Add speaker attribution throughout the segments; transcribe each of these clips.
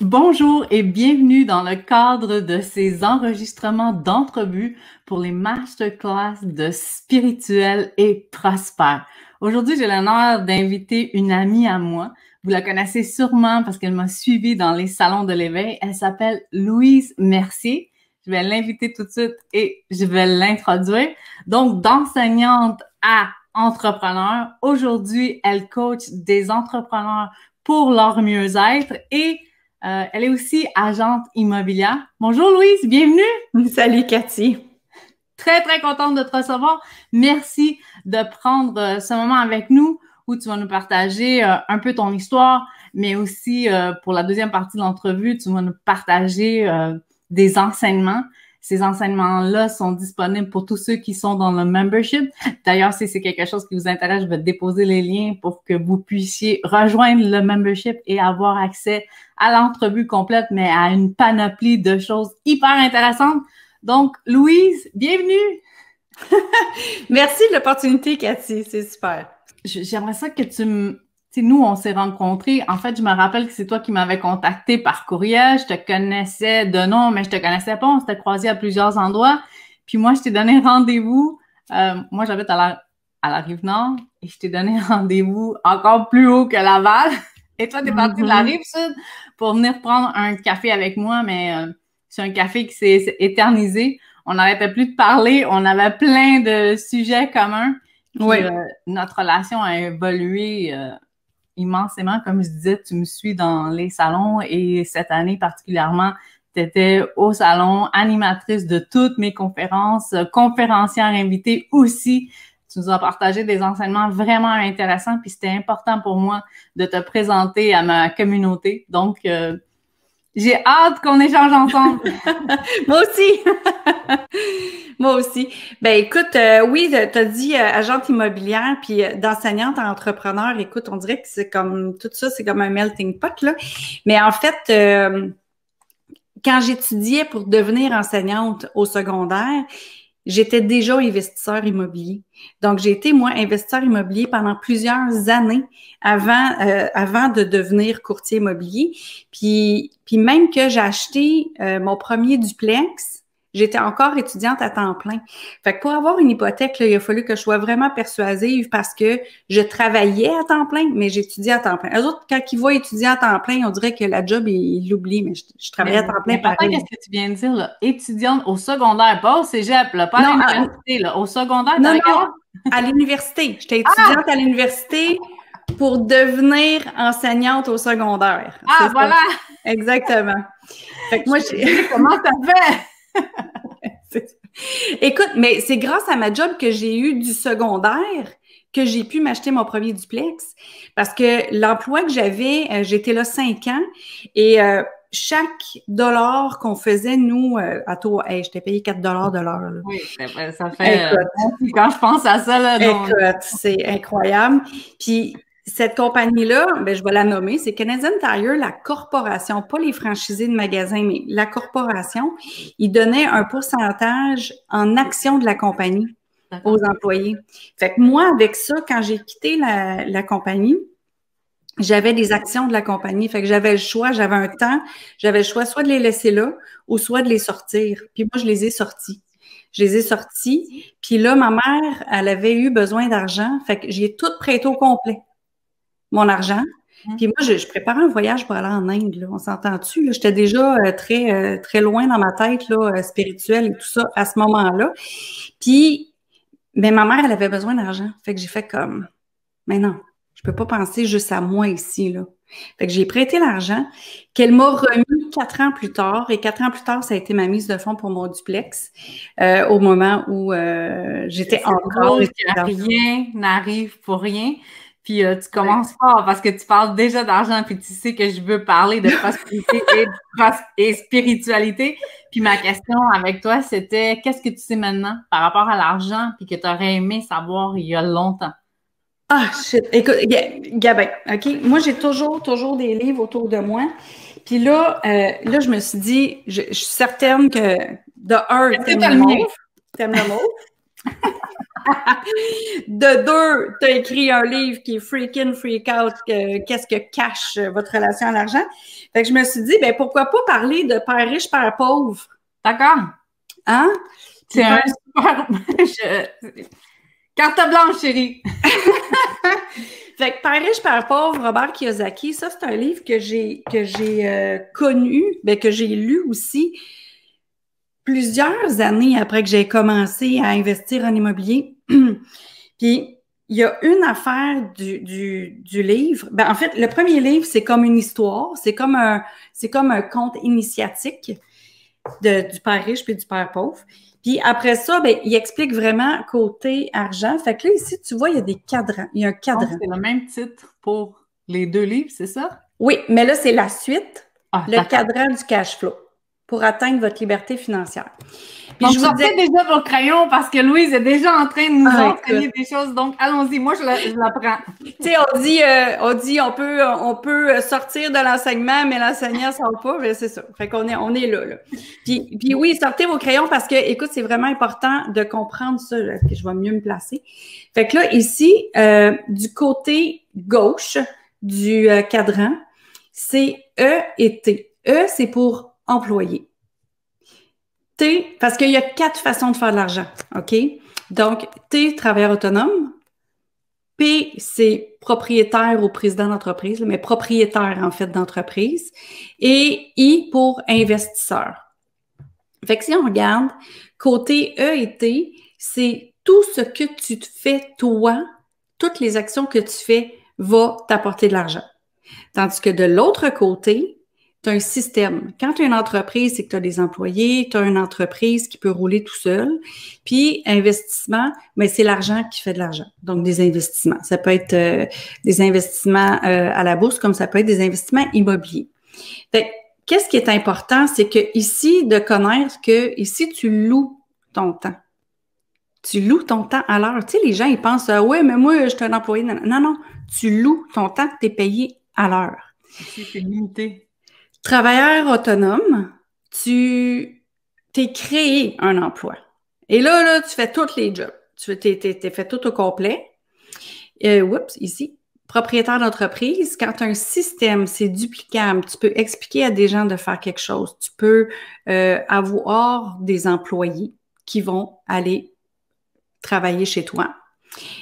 Speaker 1: Bonjour et bienvenue dans le cadre de ces enregistrements d'entrevues pour les masterclass de Spirituel et Prospère. Aujourd'hui, j'ai l'honneur d'inviter une amie à moi. Vous la connaissez sûrement parce qu'elle m'a suivie dans les salons de l'éveil. Elle s'appelle Louise Mercier. Je vais l'inviter tout de suite et je vais l'introduire. Donc, d'enseignante à entrepreneur, aujourd'hui, elle coach des entrepreneurs pour leur mieux-être et elle est aussi agente immobilière. Bonjour Louise, bienvenue!
Speaker 2: Salut Cathy!
Speaker 1: Très, très contente de te recevoir. Merci de prendre ce moment avec nous où tu vas nous partager un peu ton histoire, mais aussi pour la deuxième partie de l'entrevue, tu vas nous partager des enseignements. Ces enseignements-là sont disponibles pour tous ceux qui sont dans le membership. D'ailleurs, si c'est quelque chose qui vous intéresse, je vais déposer les liens pour que vous puissiez rejoindre le membership et avoir accès à l'entrevue complète, mais à une panoplie de choses hyper intéressantes. Donc, Louise, bienvenue!
Speaker 2: Merci de l'opportunité, Cathy. C'est super.
Speaker 1: J'aimerais ça que tu me... Tu sais, nous, on s'est rencontrés. En fait, je me rappelle que c'est toi qui m'avais contacté par courriel. Je te connaissais de nom, mais je te connaissais pas. On s'était croisés à plusieurs endroits. Puis moi, je t'ai donné rendez-vous. Moi, j'habite à la Rive-Nord et je t'ai donné rendez-vous encore plus haut que Laval. Et toi, t'es parti de la Rive-Sud pour venir prendre un café avec moi, mais c'est un café qui s'est éternisé. On n'arrêtait plus de parler. On avait plein de sujets communs. Puis,
Speaker 2: oui.
Speaker 1: Notre relation a évolué immensément. Comme je disais, tu me suis dans les salons et cette année particulièrement, tu étais au salon, animatrice de toutes mes conférences, conférencière invitée aussi. Tu nous as partagé des enseignements vraiment intéressants, puis c'était important pour moi de te présenter à ma communauté. Donc, j'ai hâte qu'on échange ensemble.
Speaker 2: Moi aussi! Moi aussi. Ben écoute, oui, t'as dit agente immobilière puis d'enseignante à entrepreneur. Écoute, on dirait que c'est comme tout ça, c'est comme un melting pot, là. Mais en fait, quand j'étudiais pour devenir enseignante au secondaire, j'étais déjà investisseur immobilier. Donc, j'ai été, moi, investisseur immobilier pendant plusieurs années avant de devenir courtier immobilier. Puis même que j'ai acheté mon premier duplex, j'étais encore étudiante à temps plein. Fait que pour avoir une hypothèque, là, il a fallu que je sois vraiment persuasive parce que je travaillais à temps plein, mais j'étudiais à temps plein. Eux autres, quand ils voient étudier à temps plein, on dirait que la job, ils l'oublient, mais je travaillais à temps plein pareil.
Speaker 1: Qu'est-ce que tu viens de dire, là? Étudiante au secondaire, pas au cégep, là, pas à l'université, là. Au secondaire,
Speaker 2: non, à l'université. J'étais étudiante à l'université pour devenir enseignante au secondaire.
Speaker 1: Ah, voilà!
Speaker 2: Ça. Exactement. Fait que moi,
Speaker 1: comment ça fait?
Speaker 2: Écoute, mais c'est grâce à ma job que j'ai eu du secondaire que j'ai pu m'acheter mon premier duplex. Parce que l'emploi que j'avais, j'étais là 5 ans et chaque dollar qu'on faisait, nous, à taux, je t'ai payé 4 $ de l'heure. Là.
Speaker 1: Oui, ça fait... quand je pense à ça, là...
Speaker 2: Écoute, c'est incroyable. Puis, cette compagnie-là, ben, je vais la nommer, c'est Canadian Tire, la corporation, pas les franchisés de magasins, mais la corporation. Ils donnaient un pourcentage en actions de la compagnie aux employés. Fait que moi, avec ça, quand j'ai quitté la compagnie, j'avais des actions de la compagnie. Fait que j'avais le choix, j'avais un temps, j'avais le choix soit de les laisser là ou soit de les sortir. Puis moi, je les ai sortis. Je les ai sortis. Puis là, ma mère, elle avait eu besoin d'argent. Fait que j'ai tout prêté au complet. Mon argent. Puis moi, je préparais un voyage pour aller en Inde. Là. On s'entend-tu? J'étais déjà très, très loin dans ma tête, là, spirituelle et tout ça à ce moment-là. Puis, mais ma mère, elle avait besoin d'argent. Fait que j'ai fait comme, mais non, je peux pas penser juste à moi ici, là. Fait que j'ai prêté l'argent qu'elle m'a remis 4 ans plus tard. Et 4 ans plus tard, ça a été ma mise de fonds pour mon duplex au moment où j'étais encore...
Speaker 1: Rien n'arrive pour rien. Puis tu commences fort parce que tu parles déjà d'argent, puis tu sais que je veux parler de prospérité et spiritualité. Puis ma question avec toi, c'était qu'est-ce que tu sais maintenant par rapport à l'argent, puis que tu aurais aimé savoir il y a longtemps?
Speaker 2: Ah, shit. Écoute, Gabin, OK? Moi, j'ai toujours des livres autour de moi. Puis là, je me suis dit, je suis certaine que de un, t'aimes le mauve. De deux, tu as écrit un livre qui est Freak In, Freak Out, qu'est-ce que cache votre relation à l'argent. Fait que je me suis dit, ben pourquoi pas parler de père riche, père pauvre?
Speaker 1: D'accord.
Speaker 2: Hein?
Speaker 1: C'est un super... Carte blanche, chérie.
Speaker 2: Fait que Père riche, Père pauvre, Robert Kiyosaki, ça, c'est un livre que j'ai connu, ben, que j'ai lu aussi plusieurs années après que j'ai commencé à investir en immobilier. Puis, il y a une affaire du livre. Ben, en fait, le premier livre, c'est comme une histoire. C'est comme un conte initiatique du Père riche puis du Père pauvre. Puis après ça, ben, il explique vraiment côté argent. Fait que là, ici, tu vois, il y a des cadrans. Il y a un cadran.
Speaker 1: C'est le même titre pour les deux livres, c'est ça?
Speaker 2: Oui, mais là, c'est la suite, le
Speaker 1: d'accord.
Speaker 2: cadran du cash flow pour atteindre votre liberté financière.
Speaker 1: Puis donc, je vous sortez déjà vos crayons parce que Louise est déjà en train de nous enseigner des choses. Donc, allons-y. Moi, je la prends.
Speaker 2: Tu sais, on dit on peut sortir de l'enseignement, mais l'enseignant ne sort pas. Mais c'est ça. Fait qu'on est là. Puis oui, sortez vos crayons parce que, écoute, c'est vraiment important de comprendre ça. Là, que je vais mieux me placer. Fait que là, ici, du côté gauche du cadran, c'est E et T. E, c'est pour employé. T, parce qu'il y a 4 façons de faire de l'argent, OK? Donc, T, travailleur autonome. P, c'est propriétaire ou président d'entreprise, mais propriétaire, en fait, d'entreprise. Et I, pour investisseur. Fait que si on regarde, côté E et T, c'est tout ce que tu te fais, toi, toutes les actions que tu fais vont t'apporter de l'argent. Tandis que de l'autre côté, tu as un système. Quand tu as une entreprise, c'est que tu as des employés, tu as une entreprise qui peut rouler tout seul. Puis, investissement, mais c'est l'argent qui fait de l'argent. Donc, des investissements. Ça peut être des investissements à la bourse, comme ça peut être des investissements immobiliers. Fait, qu'est-ce qui est important, c'est que ici, de connaître que ici, tu loues ton temps. Tu loues ton temps à l'heure. Tu sais, les gens, ils pensent, ouais, mais moi, je suis un employé. Non, non, tu loues ton temps, tu es payé à l'heure.
Speaker 1: C'est limité.
Speaker 2: Travailleur autonome, tu t'es créé un emploi. Et là, tu fais tous les jobs. Tu t'es fait tout au complet. Oups, ici. Propriétaire d'entreprise, quand tu as un système, c'est duplicable. Tu peux expliquer à des gens de faire quelque chose. Tu peux avoir des employés qui vont aller travailler chez toi.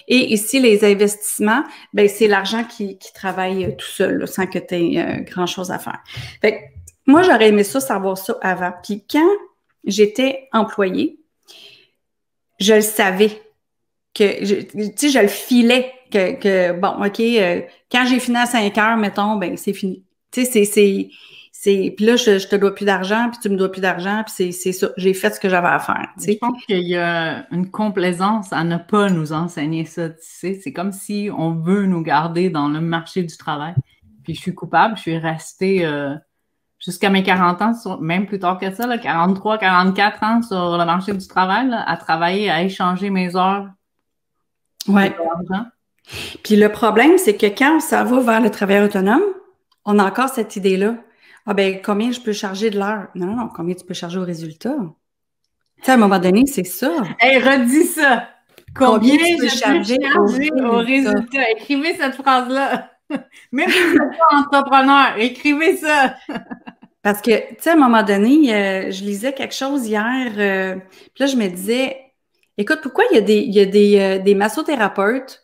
Speaker 2: Et ici, les investissements, ben c'est l'argent qui travaille tout seul, là, sans que tu aies grand-chose à faire. Fait que, moi, j'aurais aimé ça, savoir ça avant. Puis quand j'étais employée, je le savais, que je le filais, que bon, OK, quand j'ai fini à 5 heures, mettons, ben c'est fini. Tu sais, puis là, je te dois plus d'argent, puis tu me dois plus d'argent, puis c'est ça. J'ai fait ce que j'avais à faire. Tu sais.
Speaker 1: Je pense qu'il y a une complaisance à ne pas nous enseigner ça. Tu sais. C'est comme si on veut nous garder dans le marché du travail. Puis je suis coupable, je suis restée jusqu'à mes 40 ans, même plus tard que ça, là, 43, 44 ans sur le marché du travail, là, à travailler, à échanger mes heures.
Speaker 2: Ouais. Puis le problème, c'est que quand ça va vers le travailleur autonome, on a encore cette idée-là. Ah ben, combien je peux charger de l'heure? Non, non, combien tu peux charger au résultat? Tu sais, à un moment donné, c'est ça.
Speaker 1: Hey, redis ça! Combien je peux charger au résultat? Écrivez cette phrase-là. Même si vous n'êtes pas entrepreneur, écrivez ça!
Speaker 2: Parce que, tu sais, à un moment donné, je lisais quelque chose hier, puis là, je me disais, écoute, pourquoi il y a des massothérapeutes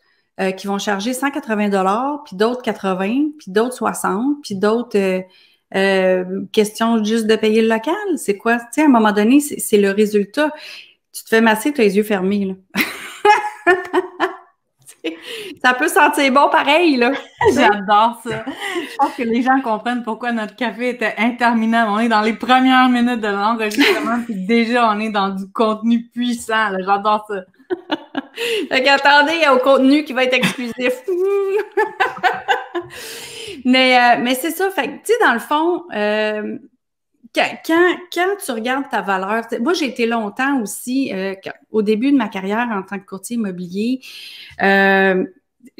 Speaker 2: qui vont charger 180 $, puis d'autres 80, puis d'autres 60, puis d'autres question juste de payer le local? C'est quoi? Tu sais, à un moment donné, c'est le résultat. Tu te fais masser, tu as les yeux fermés, là. Ça peut sentir bon pareil, là.
Speaker 1: J'adore ça. Je pense que les gens comprennent pourquoi notre café était interminable. On est dans les premières minutes de l'enregistrement, puis déjà, on est dans du contenu puissant. J'adore ça.
Speaker 2: Fait qu'attendez au contenu qui va être exclusif. Mais c'est ça. Fait que, tu sais, dans le fond, quand tu regardes ta valeur, moi, j'ai été longtemps aussi, au début de ma carrière en tant que courtier immobilier, je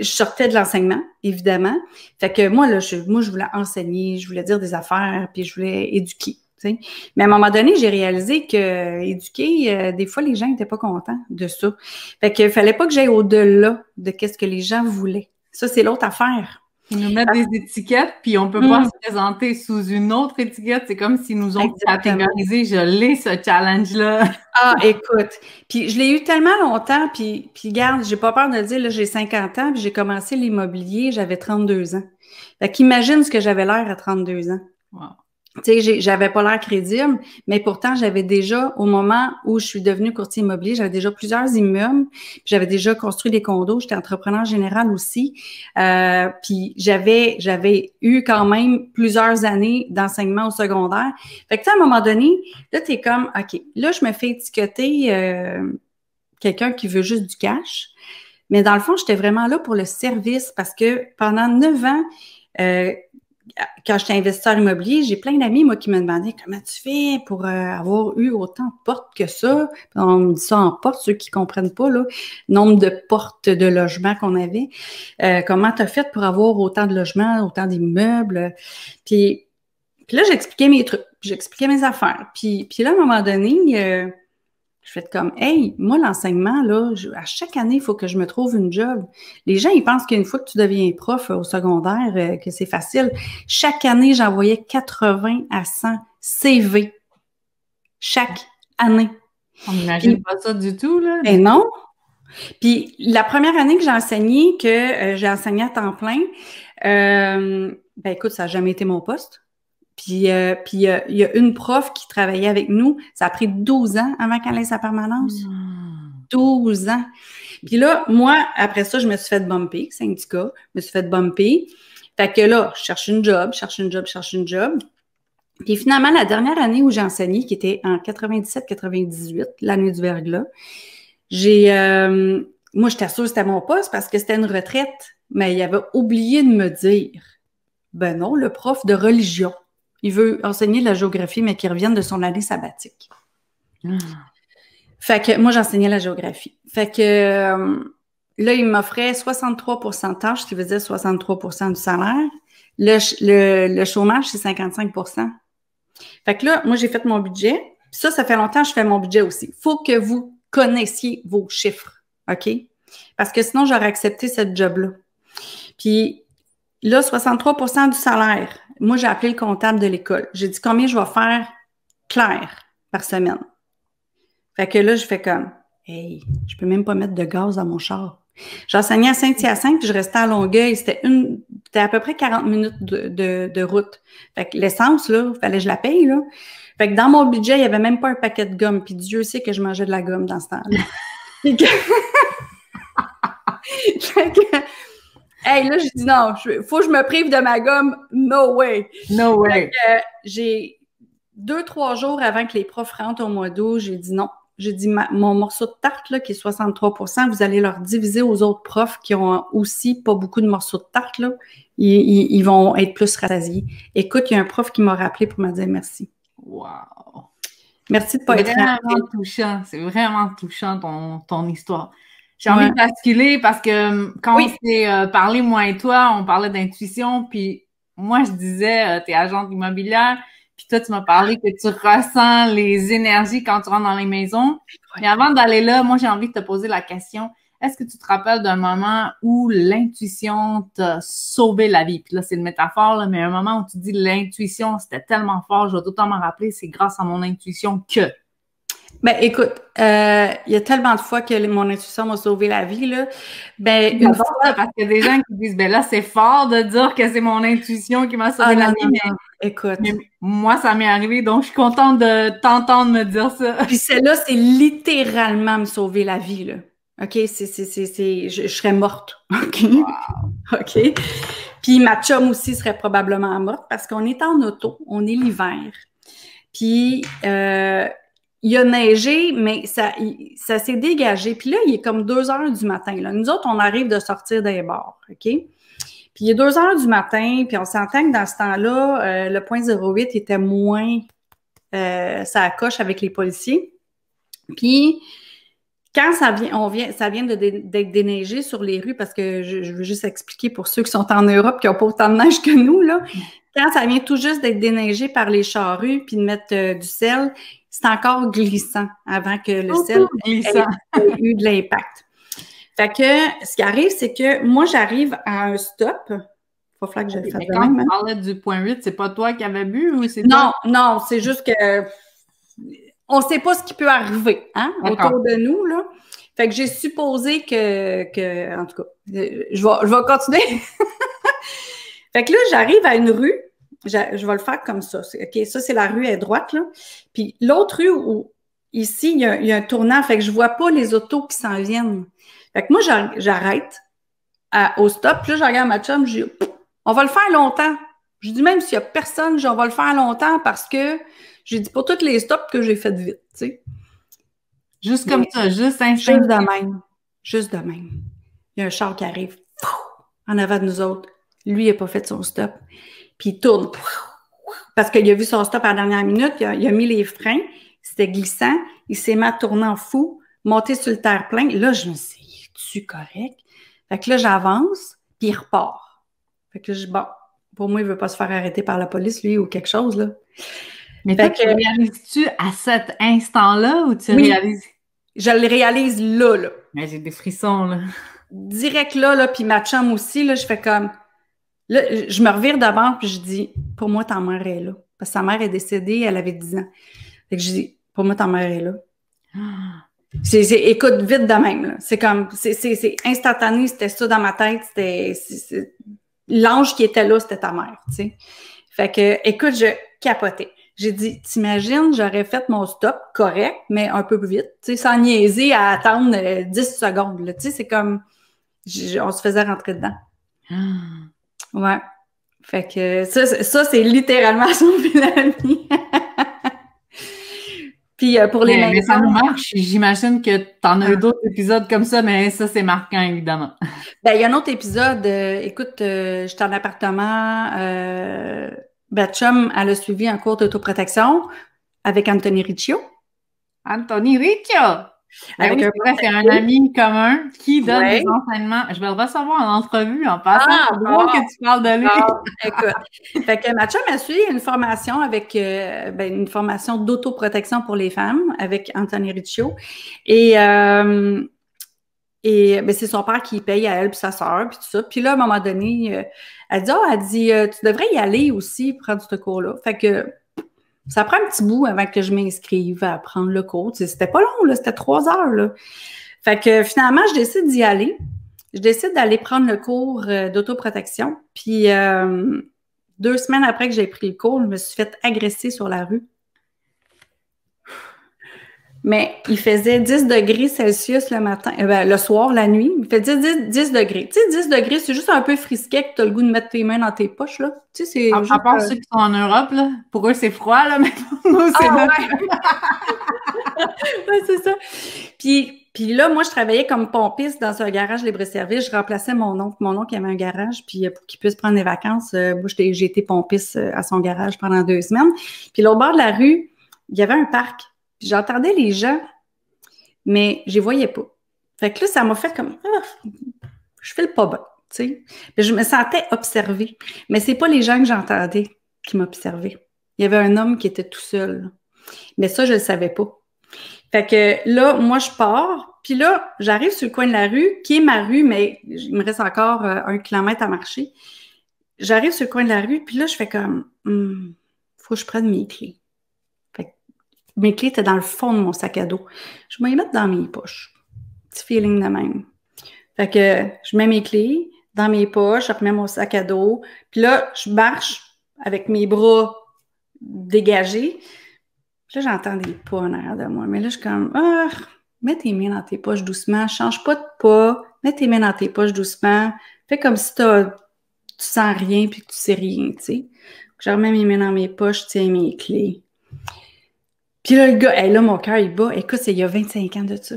Speaker 2: sortais de l'enseignement, évidemment. Fait que moi, là, je voulais enseigner, je voulais dire des affaires, puis je voulais éduquer. sais. Mais à un moment donné, j'ai réalisé que éduquer, des fois, les gens n'étaient pas contents de ça. Fait qu'il fallait pas que j'aille au-delà de qu'est-ce que les gens voulaient. Ça, c'est l'autre affaire.
Speaker 1: Ils nous mettent des étiquettes, puis on peut pas se présenter sous une autre étiquette. C'est comme s'ils nous ont catégorisé. Je l'ai, ce challenge-là.
Speaker 2: Ah, écoute. Puis je l'ai eu tellement longtemps, puis regarde, j'ai pas peur de le dire, là, j'ai 50 ans, puis j'ai commencé l'immobilier, j'avais 32 ans. Fait qu'imagine ce que j'avais l'air à 32 ans.
Speaker 1: Wow.
Speaker 2: Tu sais, j'avais pas l'air crédible, mais pourtant, j'avais déjà, au moment où je suis devenue courtier immobilier, j'avais déjà plusieurs immeubles, puis j'avais déjà construit des condos, j'étais entrepreneur général aussi, puis j'avais eu quand même plusieurs années d'enseignement au secondaire. Fait que, tu sais, à un moment donné, là, t'es comme, OK, là, je me fais étiqueter quelqu'un qui veut juste du cash, mais dans le fond, j'étais vraiment là pour le service parce que pendant 9 ans, quand j'étais investisseur immobilier, j'ai plein d'amis, moi, qui me demandaient comment tu fais pour avoir eu autant de portes que ça. Puis on me dit ça en portes, ceux qui comprennent pas, là, nombre de portes de logements qu'on avait. Comment tu as fait pour avoir autant de logements, autant d'immeubles? Puis là, j'expliquais mes trucs, j'expliquais mes affaires. Puis là, à un moment donné, je fais comme, hey, moi, l'enseignement, là, à chaque année, il faut que je me trouve une job. Les gens, ils pensent qu'une fois que tu deviens prof au secondaire, que c'est facile. Chaque année, j'envoyais 80 à 100 CV. Chaque année.
Speaker 1: On n'imagine pas ça du tout, là.
Speaker 2: Ben non. Puis la première année que j'ai enseigné, que j'ai enseigné à temps plein, ben écoute, ça n'a jamais été mon poste. Puis il y a une prof qui travaillait avec nous. Ça a pris 12 ans avant qu'elle ait sa permanence. 12 ans. Puis là, moi, après ça, je me suis fait bumper, syndicat. Je me suis fait bumper. Fait que là, je cherche une job. Puis finalement, la dernière année où j'ai enseigné, qui était en 97-98, l'année du verglas, moi, j'étais sûre que c'était mon poste parce que c'était une retraite. Mais il avait oublié de me dire, ben non, le prof de religion. Il veut enseigner de la géographie, mais qu'il revienne de son année sabbatique. Fait que moi, j'enseignais la géographie. Fait que là, il m'offrait 63 % de tâches, ce qui veut dire 63 % du salaire. Le chômage, c'est 55 %. Fait que là, moi, j'ai fait mon budget. Ça fait longtemps que je fais mon budget aussi. Il faut que vous connaissiez vos chiffres, OK? Parce que sinon, j'aurais accepté cette job-là. Puis là, 63 % du salaire. Moi, j'ai appelé le comptable de l'école. J'ai dit combien je vais faire clair par semaine. Fait que là, je fais comme, hey, je peux même pas mettre de gaz dans mon char. J'enseignais à Saint-Hyacinthe, puis je restais à Longueuil. C'était à peu près 40 minutes de route. Fait que l'essence, là, il fallait que je la paye, là. Fait que dans mon budget, il y avait même pas un paquet de gomme. Puis Dieu sait que je mangeais de la gomme dans ce temps-là. Fait que hey, là, j'ai dit non, faut que je me prive de ma gomme. No way.
Speaker 1: No way.
Speaker 2: J'ai 2-3 jours avant que les profs rentrent au mois d'août, j'ai dit non. J'ai dit mon morceau de tarte, là, qui est 63 %, vous allez leur diviser aux autres profs qui ont aussi pas beaucoup de morceaux de tarte, là. Ils vont être plus rassasiés. Écoute, il y a un prof qui m'a rappelé pour me dire merci.
Speaker 1: Wow.
Speaker 2: Merci de pas être
Speaker 1: vraiment touchant. C'est vraiment touchant ton histoire. J'ai envie de basculer parce que quand on s'est parlé, moi et toi, on parlait d'intuition, puis moi, je disais, t'es agente immobilière, puis toi, tu m'as parlé que tu ressens les énergies quand tu rentres dans les maisons. Mais avant d'aller là, moi, j'ai envie de te poser la question, est-ce que tu te rappelles d'un moment où l'intuition t'a sauvé la vie? Puis là, c'est une métaphore, là, mais un moment où tu dis l'intuition, c'était tellement fort, je vais tout le temps m'en rappeler, c'est grâce à mon intuition que...
Speaker 2: Ben, écoute, il y a tellement de fois que mon intuition m'a sauvé la vie, là. Ben, une fois...
Speaker 1: Parce qu'il y a des gens qui disent, ben là, c'est fort de dire que c'est mon intuition qui m'a sauvé la vie, mais
Speaker 2: écoute.
Speaker 1: Mais moi, ça m'est arrivé, donc je suis contente de t'entendre me dire ça.
Speaker 2: Puis celle-là, c'est littéralement me sauver la vie, là. OK? Je serais morte. OK? Wow. OK? Puis ma chum aussi serait probablement morte parce qu'on est en auto, on est l'hiver. Puis il a neigé, mais ça s'est dégagé. Puis là, il est comme 2 heures du matin. Là. Nous autres, on arrive de sortir des bars, OK? Puis il est 2 heures du matin, puis on s'entend que dans ce temps-là, le point 08 était moins ça coche avec les policiers. Puis quand ça vient d'être déneigé sur les rues, parce que je veux juste expliquer pour ceux qui sont en Europe qui n'ont pas autant de neige que nous, là. quand ça vient tout juste d'être déneigé par les charrues puis de mettre du sel, c'est encore glissant avant que le sel ait eu de l'impact. Fait que ce qui arrive, c'est que moi, j'arrive à un stop. Il va falloir que je le fasse de même.
Speaker 1: Quand tu parlais du point 8, c'est pas toi qui avais bu ou c'est
Speaker 2: toi?
Speaker 1: Non,
Speaker 2: non, c'est juste que on ne sait pas ce qui peut arriver autour de nous, là. Fait que j'ai supposé que en tout cas, je vais continuer. Fait que là, j'arrive à une rue. Je vais le faire comme ça. OK, ça, c'est la rue à droite, là. Puis l'autre rue, ici, il y a un tournant. Fait que je vois pas les autos qui s'en viennent. Fait que moi, j'arrête au stop. Puis là, je regarde ma chum. Je dis, on va le faire longtemps. Je dis, même s'il y a personne, on va le faire longtemps parce que j'ai dit pour tous les stops que j'ai fait vite, tu sais.
Speaker 1: Juste comme ça, juste instinctif.
Speaker 2: Juste de même. Juste de même. Il y a un char qui arrive en avant de nous autres. Lui, il n'a pas fait son stop. Puis il tourne. Parce qu'il a vu son stop à la dernière minute. Il a mis les freins. C'était glissant. Il s'est mis à tourner en fou, monter sur le terre-plein. Là, je me suis dit, es-tu correct? Fait que là, j'avance, puis il repart. Fait que là, bon, pour moi, il ne veut pas se faire arrêter par la police, lui, ou quelque chose, là.
Speaker 1: Mais toi, tu réalises-tu à cet instant-là ou tu réalises?
Speaker 2: Je le réalise là.
Speaker 1: Mais j'ai des frissons, là.
Speaker 2: Direct là, puis ma chum aussi, là, je fais comme... Là, je me revire d'abord, puis je dis, pour moi, ta mère est là. Parce que sa mère est décédée, elle avait 10 ans. Fait que je dis, pour moi, ta mère est là. Écoute, vite de même, là. C'est comme, c'est instantané, c'était ça dans ma tête, c'était l'ange qui était là, c'était ta mère, tu sais. Fait que, écoute, je capotais. J'ai dit, t'imagines, j'aurais fait mon stop correct, mais un peu plus vite, tu sais, sans niaiser à attendre 10 secondes, là. Tu sais, c'est comme, on se faisait rentrer dedans. Ouais. Fait que ça c'est littéralement sauver la vie. Puis pour les
Speaker 1: mais ça nous marche. J'imagine que tu en as eu d'autres épisodes comme ça, mais ça, c'est marquant, évidemment.
Speaker 2: Ben, il y a un autre épisode. Écoute, j'étais en appartement. Chum, elle a suivi un cours d'autoprotection avec Anthony Riccio.
Speaker 1: Anthony Riccio! Ben oui, c'est un ami commun qui donne des enseignements. Je vais le recevoir en entrevue en passant. C'est drôle que tu parles de lui.
Speaker 2: Écoute, fait que ma chum a suivi une formation avec une formation d'autoprotection pour les femmes avec Anthony Riccio. Et c'est son père qui paye à elle puis sa sœur puis tout ça. Puis là, à un moment donné, elle dit tu devrais y aller aussi prendre ce cours-là. Fait que ça prend un petit bout avant que je m'inscrive à prendre le cours. C'était pas long, là, c'était 3 heures. Là. Fait que finalement, je décide d'y aller. Je décide d'aller prendre le cours d'autoprotection. Puis 2 semaines après que j'ai pris le cours, je me suis fait agresser sur la rue. Mais il faisait 10 degrés Celsius le matin, le soir, la nuit. Il fait 10 degrés. Tu sais, 10 degrés, c'est juste un peu frisquet que tu as le goût de mettre tes mains dans tes poches, là. Tu sais, c'est
Speaker 1: à part ceux qui sont en Europe, là, pour eux, c'est froid, là, mais pour nous, c'est
Speaker 2: ouais, c'est ça. Puis là, moi, je travaillais comme pompiste dans un garage libre-service. Je remplaçais mon oncle. Mon oncle avait un garage, puis pour qu'il puisse prendre des vacances, moi, j'ai été pompiste à son garage pendant 2 semaines. Puis là, au bord de la rue, il y avait un parc. Puis j'entendais les gens, mais je les voyais pas. Fait que là, ça m'a fait comme, je fais le pas bien, tu sais. Puis je me sentais observée. Mais c'est pas les gens que j'entendais qui m'observaient. Il y avait un homme qui était tout seul. Là. Mais ça, je le savais pas. Fait que là, moi, je pars. Puis là, j'arrive sur le coin de la rue, qui est ma rue, mais il me reste encore 1 kilomètre à marcher. J'arrive sur le coin de la rue, puis là, je fais comme, faut que je prenne mes clés. Mes clés étaient dans le fond de mon sac à dos. Je vais les mettre dans mes poches. Petit feeling de même. Fait que je mets mes clés dans mes poches, je remets mon sac à dos. Puis là, je marche avec mes bras dégagés. Puis là, j'entends des pas en arrière de moi. Mais là, je suis comme, mets tes mains dans tes poches doucement. Change pas de pas. Mets tes mains dans tes poches doucement. Fais comme si tu sens rien puis que tu sais rien, tu sais. Je remets mes mains dans mes poches, tiens mes clés. Puis là, le gars, là, mon cœur, il bat. Écoute, c'est il y a 25 ans de ça.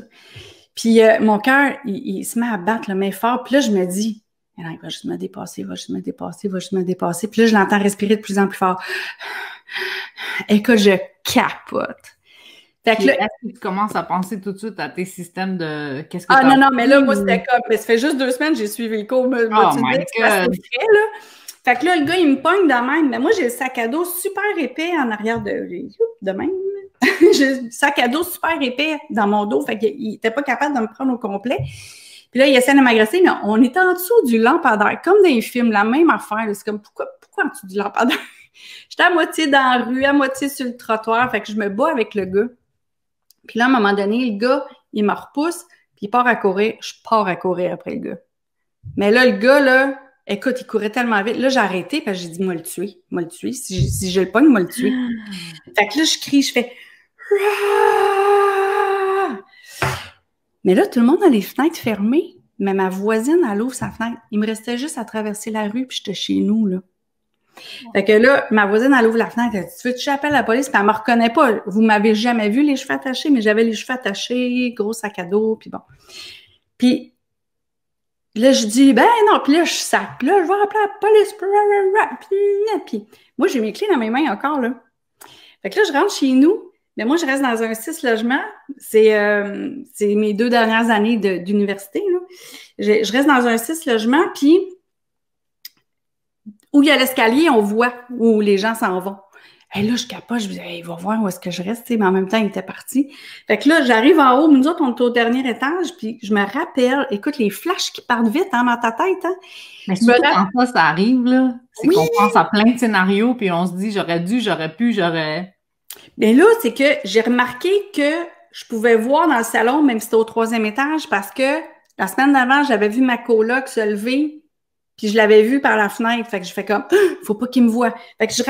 Speaker 2: Puis mon cœur, il se met à battre, là, mais fort. Puis là, je me dis, il va juste me dépasser, il va juste me dépasser, il va juste me dépasser. Puis là, je l'entends respirer de plus en plus fort. Écoute, je capote.
Speaker 1: Fait que là, est-ce que tu commences à penser tout de suite à tes systèmes de... Qu'est-ce que
Speaker 2: non, mais là, moi, c'était comme... Mais ça fait juste 2 semaines que j'ai suivi le cours.
Speaker 1: Oh my God!
Speaker 2: Frais, là. Fait que là, le gars, il me pogne de même. Mais moi, j'ai le sac à dos super épais en arrière de même. J'ai le sac à dos super épais dans mon dos. Fait qu'il était pas capable de me prendre au complet. Puis là, il essaie de m'agresser, mais on était en dessous du lampadaire, comme dans les films, la même affaire. C'est comme, pourquoi en dessous du lampadaire? J'étais à moitié dans la rue, à moitié sur le trottoir. Fait que je me bats avec le gars. Puis là, à un moment donné, le gars, il me repousse, puis il part à courir. Je pars à courir après le gars. Mais là, le gars, là, écoute, il courait tellement vite. Là, j'ai arrêté parce que j'ai dit, moi le tuer. Moi le tuer. Si je le pogne, moi le tuer. Fait que là, je crie, je fais. Mais là, tout le monde a les fenêtres fermées. Mais ma voisine, elle ouvre sa fenêtre. Il me restait juste à traverser la rue, puis j'étais chez nous, là. Fait que là, ma voisine, elle ouvre la fenêtre. Elle dit, tu veux que j'appelle la police? Puis elle me reconnaît pas. Vous m'avez jamais vu les cheveux attachés, mais j'avais les cheveux attachés, gros sac à dos, puis bon. Puis là, je dis, ben non, puis là, je sac. Là, je vais appeler la police. Puis moi, j'ai mes clés dans mes mains encore, là. Fait que là, je rentre chez nous. Mais moi, je reste dans un 6 logements. C'est mes 2 dernières années d'université, là. Je reste dans un 6 logements, puis où il y a l'escalier, on voit où les gens s'en vont. Et là, je capote, je me dis, hey, il va voir où est-ce que je reste, mais en même temps, il était parti. Fait que là, j'arrive en haut, nous autres, on est au dernier étage, puis je me rappelle, écoute, les flashs qui partent vite, hein, dans ta tête, hein.
Speaker 1: Mais surtout quand ça arrive, là, c'est
Speaker 2: oui.
Speaker 1: qu'on pense à plein de scénarios, puis on se dit, j'aurais dû, j'aurais pu, j'aurais...
Speaker 2: Bien là, c'est que j'ai remarqué que je pouvais voir dans le salon, même si c'était au 3e étage, parce que la semaine d'avant, j'avais vu ma coloc se lever, puis je l'avais vue par la fenêtre. Fait que je fais comme, faut pas qu'il me voie. Fait que je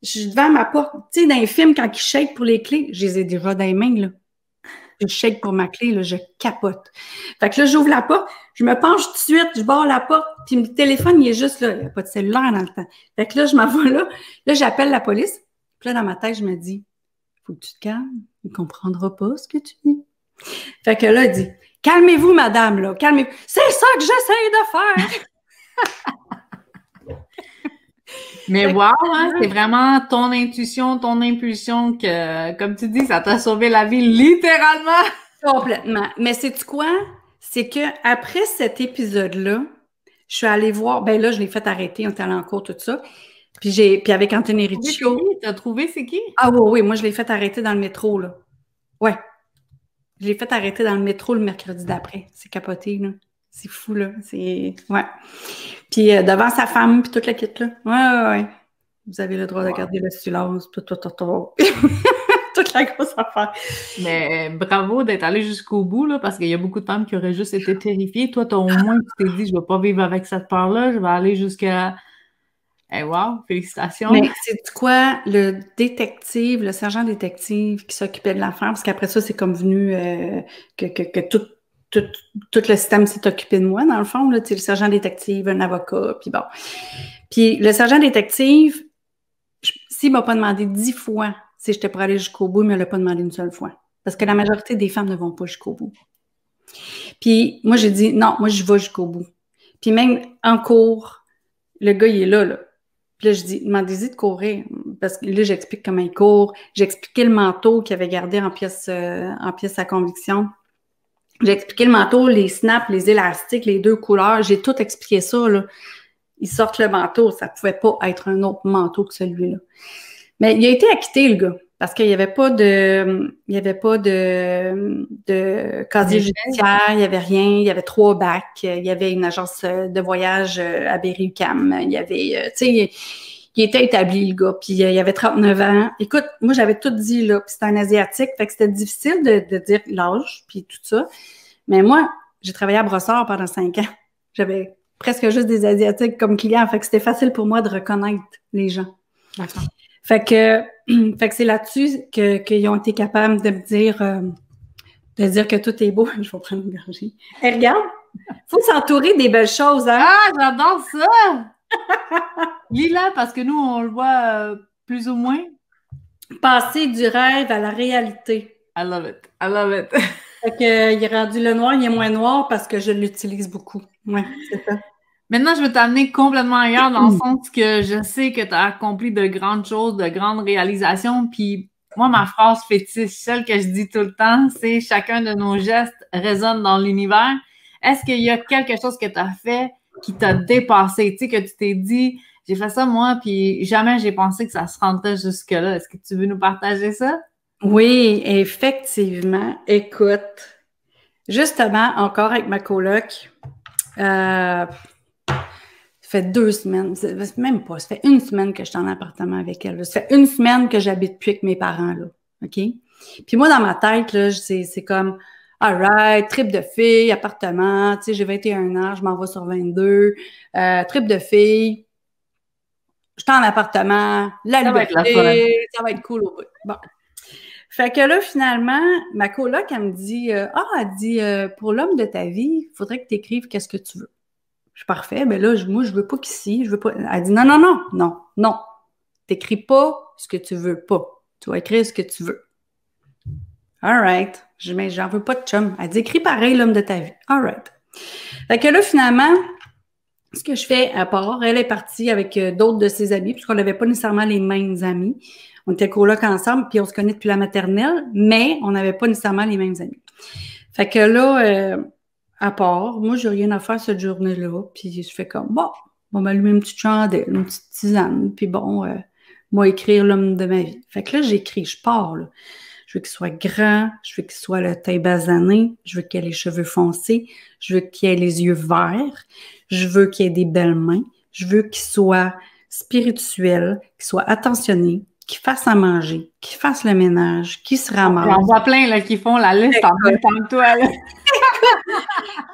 Speaker 2: suis devant ma porte. Tu sais, dans les films, quand ils shake pour les clés, je les ai déjà dans les mains, là. Je shake pour ma clé, là, je capote. Fait que là, j'ouvre la porte, je me penche tout de suite, je barre la porte, puis le téléphone, il est juste là. Il n'y a pas de cellulaire dans le temps. Fait que là, je m'en vais là. Là, j'appelle la police. Puis là, dans ma tête, je me dis, faut que tu te calmes. Il ne comprendra pas ce que tu dis. Fait que là, il dit, calmez-vous, madame, là, calmez-vous. C'est ça que j'essaye de faire!
Speaker 1: Mais wow, hein, c'est vraiment ton intuition, ton impulsion que, comme tu dis, ça t'a sauvé la vie littéralement.
Speaker 2: Complètement. Mais sais-tu quoi? C'est que après cet épisode-là, je suis allée voir, ben là, je l'ai fait arrêter, on était allé en cours, tout ça. Puis avec Anthony Riccio.
Speaker 1: T'as trouvé c'est qui?
Speaker 2: Ah oui, moi, je l'ai fait arrêter dans le métro, là. Ouais. Je l'ai fait arrêter dans le métro le mercredi d'après. C'est capoté, là. C'est fou, là. C'est... Ouais. Puis devant sa femme, puis toute la kit, là. Ouais. Vous avez le droit de garder le silence, tout. Toute la grosse affaire.
Speaker 1: Mais bravo d'être allé jusqu'au bout, là, parce qu'il y a beaucoup de femmes qui auraient juste été terrifiées. Toi, au moins, tu t'es dit, je vais pas vivre avec cette peur-là, je vais aller jusqu'à... Eh wow, félicitations.
Speaker 2: Mais c'est quoi, le sergent détective qui s'occupait de l'affaire, parce qu'après ça, c'est comme venu que tout le système s'est occupé de moi, dans le fond, là, le sergent détective, un avocat, puis bon. Puis le sergent détective, s'il m'a pas demandé 10 fois si j'étais pour aller jusqu'au bout, il me l'a pas demandé une seule fois. Parce que la majorité des femmes ne vont pas jusqu'au bout. Puis moi, j'ai dit, non, moi, je vais jusqu'au bout. Puis même en cours, le gars, il est là. Puis là, je dis, demandez-y de courir. Parce que là, j'explique comment il court. J'ai expliqué le manteau qu'il avait gardé en pièce à conviction. J'ai expliqué le manteau, les snaps, les élastiques, les 2 couleurs. J'ai tout expliqué ça, là. Ils sortent le manteau. Ça pouvait pas être un autre manteau que celui-là. Mais il a été acquitté, le gars. Parce qu'il n'y avait pas de casier judiciaire, il n'y avait rien, il y avait 3 bacs, il y avait une agence de voyage à Berry-UQAM, il y avait, tu sais, il était établi, le gars, puis il avait 39 ans. Écoute, moi, j'avais tout dit, là, puis c'était un Asiatique, fait que c'était difficile de dire l'âge, puis tout ça. Mais moi, j'ai travaillé à Brossard pendant 5 ans. J'avais presque juste des Asiatiques comme clients, fait que c'était facile pour moi de reconnaître les gens.
Speaker 1: D'accord.
Speaker 2: Fait que c'est là-dessus qu'ils ont été capables de me dire, que tout est beau. Je vais prendre une gorgée. Hey, regarde, faut s'entourer des belles choses, hein?
Speaker 1: Ah, j'adore ça! Lis-la, parce que nous, on le voit plus ou moins.
Speaker 2: Passer du rêve à la réalité.
Speaker 1: I love it. I love it.
Speaker 2: Fait que, il est rendu le noir, il est moins noir parce que je l'utilise beaucoup. Ouais, c'est ça.
Speaker 1: Maintenant, je veux t'amener complètement ailleurs dans le sens que je sais que tu as accompli de grandes choses, de grandes réalisations. Puis moi, ma phrase fétiche, celle que je dis tout le temps, c'est chacun de nos gestes résonne dans l'univers. Est-ce qu'il y a quelque chose que tu as fait qui t'a dépassé, tu sais, que tu t'es dit, j'ai fait ça moi, puis jamais j'ai pensé que ça se rendrait jusque-là. Est-ce que tu veux nous partager ça?
Speaker 2: Oui, effectivement. Écoute, justement, encore avec ma coloc, ça fait 2 semaines, même pas, ça fait une semaine que je suis en appartement avec elle. Là. Ça fait une semaine que j'habite plus avec mes parents, là. OK? Puis moi, dans ma tête, là, c'est comme, all right, trip de filles, appartement, tu sais, j'ai 21 ans, je m'en vais sur 22, trip de filles, je suis en appartement, la
Speaker 1: Ça va être la fun.
Speaker 2: liberté, ça va être cool au bout. Bon. Fait que là, finalement, ma coloc, elle me dit, elle dit, pour l'homme de ta vie, il faudrait que tu écrives qu'est-ce que tu veux. Je suis parfait, mais là, moi, je veux pas qu'ici, je veux pas. Elle dit, non, non, non, non, non. T'écris pas ce que tu veux pas. Tu vas écrire ce que tu veux. All right. Mais j'en veux pas de chum. Elle dit, écris pareil, l'homme de ta vie. All right. Fait que là, finalement, ce que je fais à part, elle est partie avec d'autres de ses amis, puisqu'on n'avait pas nécessairement les mêmes amis. On était coloc ensemble, puis on se connaît depuis la maternelle, mais on n'avait pas nécessairement les mêmes amis. Fait que là, à part, moi, j'ai rien à faire cette journée-là, puis je fais comme, bon, on va m'allumer une petite chandelle, une petite tisane, puis bon, moi, écrire l'homme de ma vie. Fait que là, j'écris, je pars, là. Je veux qu'il soit grand, je veux qu'il soit le teint basané, je veux qu'il ait les cheveux foncés, je veux qu'il ait les yeux verts, je veux qu'il ait des belles mains, je veux qu'il soit spirituel, qu'il soit attentionné, qu'il fasse à manger, qu'il fasse le ménage, qu'il se ramasse.
Speaker 1: On voit plein là, qui font la liste en même temps que toi. Là.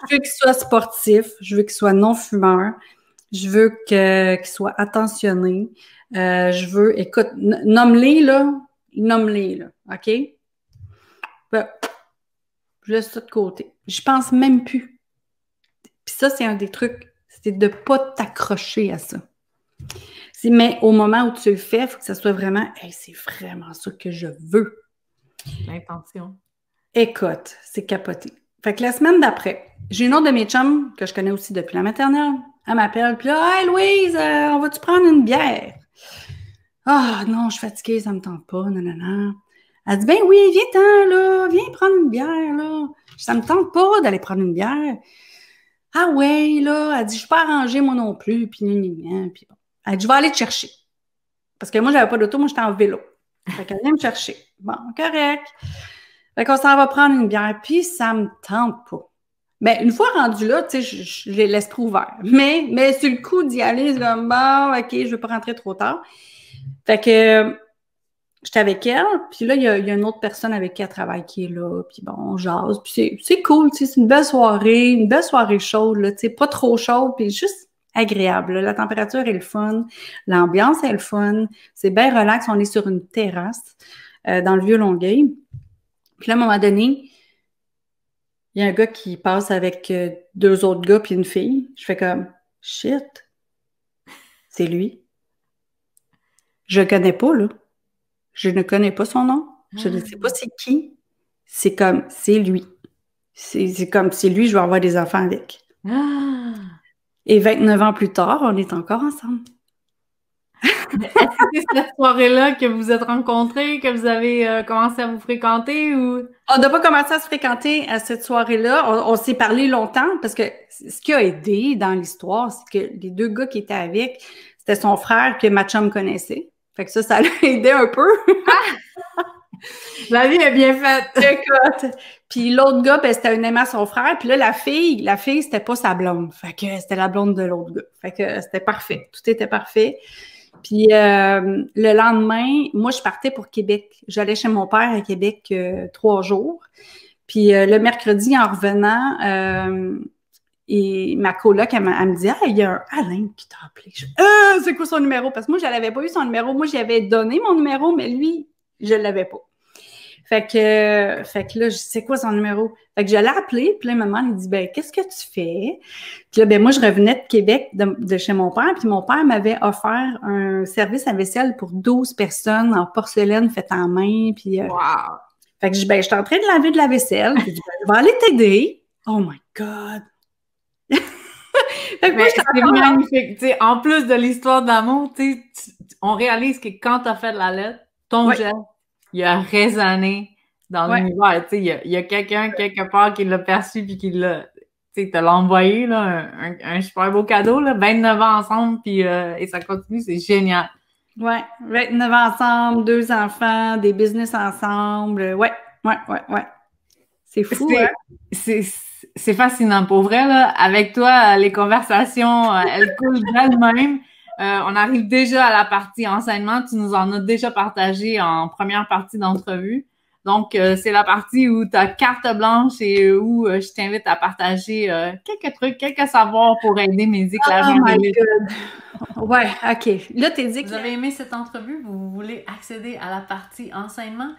Speaker 2: Je veux qu'il soit sportif, je veux qu'il soit non-fumeur, je veux qu'il soit attentionné, je veux, écoute, nomme-les là, OK? Ben, je laisse ça de côté. Je pense même plus. Puis ça, c'est un des trucs, c'est de pas t'accrocher à ça. Mais au moment où tu le fais, il faut que ça soit vraiment, hey, c'est vraiment ça que je veux.
Speaker 1: L'intention.
Speaker 2: Écoute, c'est capoté. Fait que la semaine d'après, j'ai une autre de mes chums que je connais aussi depuis la maternelle. Elle m'appelle, puis là, hey Louise, on va-tu prendre une bière? Ah non, je suis fatiguée, ça me tente pas, nanana. Elle dit, ben oui, viens-t'en, là, viens prendre une bière, là. Ça me tente pas d'aller prendre une bière. Ah ouais, là, elle dit, je suis pas arrangée, moi non plus, puis puis bon. Elle dit, je vais aller te chercher. Parce que moi, j'avais pas d'auto, moi, j'étais en vélo. Fait qu'elle vient me chercher. Bon, correct. Fait qu'on s'en va prendre une bière, puis ça me tente pas. Mais une fois rendu là, tu sais, j'ai l'esprit ouvert. Mais sur le coup d'y aller, c'est comme, bon, OK, je veux pas rentrer trop tard. Fait que j'étais avec elle, puis là, il y a une autre personne avec qui elle travaille qui est là, puis bon, on jase, puis c'est cool, tu sais, c'est une belle soirée chaude, là, tu sais, pas trop chaude, puis juste agréable, là. La température est le fun, l'ambiance est le fun, c'est bien relax, on est sur une terrasse dans le Vieux-Longueuil. Puis là, à un moment donné, il y a un gars qui passe avec 2 autres gars puis une fille. Je fais comme, shit, c'est lui. Je le connais pas, là. Je ne connais pas son nom. Je ne sais pas c'est qui. C'est comme, c'est lui. C'est comme, c'est lui, je vais avoir des enfants avec.
Speaker 1: Ah!
Speaker 2: Et 29 ans plus tard, on est encore ensemble.
Speaker 1: Est-ce que c'est cette soirée-là que vous vous êtes rencontrés, que vous avez commencé à vous fréquenter ou?
Speaker 2: On n'a pas commencé à se fréquenter à cette soirée-là. On s'est parlé longtemps parce que ce qui a aidé dans l'histoire, c'est que les 2 gars qui étaient avec, c'était son frère que ma chum connaissait. Fait que ça l'a aidé un peu.
Speaker 1: La vie est bien faite.
Speaker 2: Écoute. Puis l'autre gars, ben, c'était un aimant à son frère. Puis là, la fille, c'était pas sa blonde. Fait que c'était la blonde de l'autre gars. Fait que c'était parfait. Tout était parfait. Puis le lendemain, moi, je partais pour Québec. J'allais chez mon père à Québec 3 jours. Puis le mercredi, en revenant, et ma coloc, elle me dit, ah, il y a un Alain qui t'a appelé. C'est quoi son numéro? Parce que moi, je n'avais pas eu son numéro. Moi, j'avais donné mon numéro, mais lui, je ne l'avais pas. Fait que là, je dis, c'est quoi son numéro? Fait que je l'ai appelé, puis là, maman, il dit, ben, qu'est-ce que tu fais? Puis là, ben, moi, je revenais de Québec, de chez mon père, puis mon père m'avait offert un service à vaisselle pour 12 personnes en porcelaine faite en main, puis...
Speaker 1: Wow!
Speaker 2: Fait que je dis, ben, je suis en train de laver de la vaisselle, puis je dis, ben, je vais aller t'aider. Oh my God!
Speaker 1: Fait que c'est magnifique. T'sais, en plus de l'histoire d'amour, on réalise que quand tu as fait la lettre, ton geste, il a résonné dans l'univers. Il y a quelqu'un quelque part qui l'a perçu puis qui l'a Tu sais, te l'a envoyé, là, un super beau cadeau, là, 29 ans ensemble, puis et ça continue, c'est génial.
Speaker 2: Ouais, 29 ensemble, 2 enfants, des business ensemble. Ouais, ouais, ouais, ouais. C'est fou, hein?
Speaker 1: C'est, c'est, c'est fascinant. Pour vrai, là, avec toi, les conversations, elles coulent d'elles-mêmes. On arrive déjà à la partie enseignement. Tu nous en as déjà partagé en première partie d'entrevue. Donc, c'est la partie où tu as carte blanche et où je t'invite à partager quelques trucs, quelques savoirs pour aider mes
Speaker 2: Oh
Speaker 1: éclaireurs
Speaker 2: my
Speaker 1: élite.
Speaker 2: God. Ouais, OK. Là, t'es dit
Speaker 1: Vous
Speaker 2: que...
Speaker 1: avez aimé cette entrevue? Vous voulez accéder à la partie enseignement?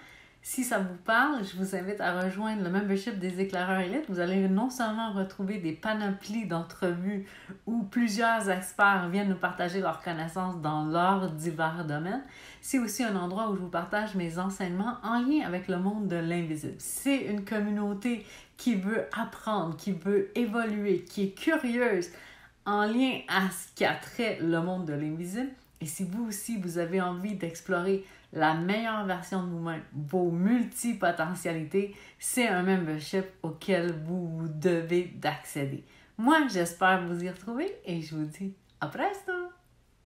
Speaker 1: Si ça vous parle, je vous invite à rejoindre le membership des éclaireurs élites. Vous allez non seulement retrouver des panoplies d'entrevues où plusieurs experts viennent nous partager leurs connaissances dans leurs divers domaines, c'est aussi un endroit où je vous partage mes enseignements en lien avec le monde de l'invisible. C'est une communauté qui veut apprendre, qui veut évoluer, qui est curieuse en lien à ce qui a trait le monde de l'invisible. Et si vous aussi, vous avez envie d'explorer la meilleure version de vous-même, vos multipotentialités, c'est un membership auquel vous devez d'accéder. Moi, j'espère vous y retrouver et je vous dis à presto!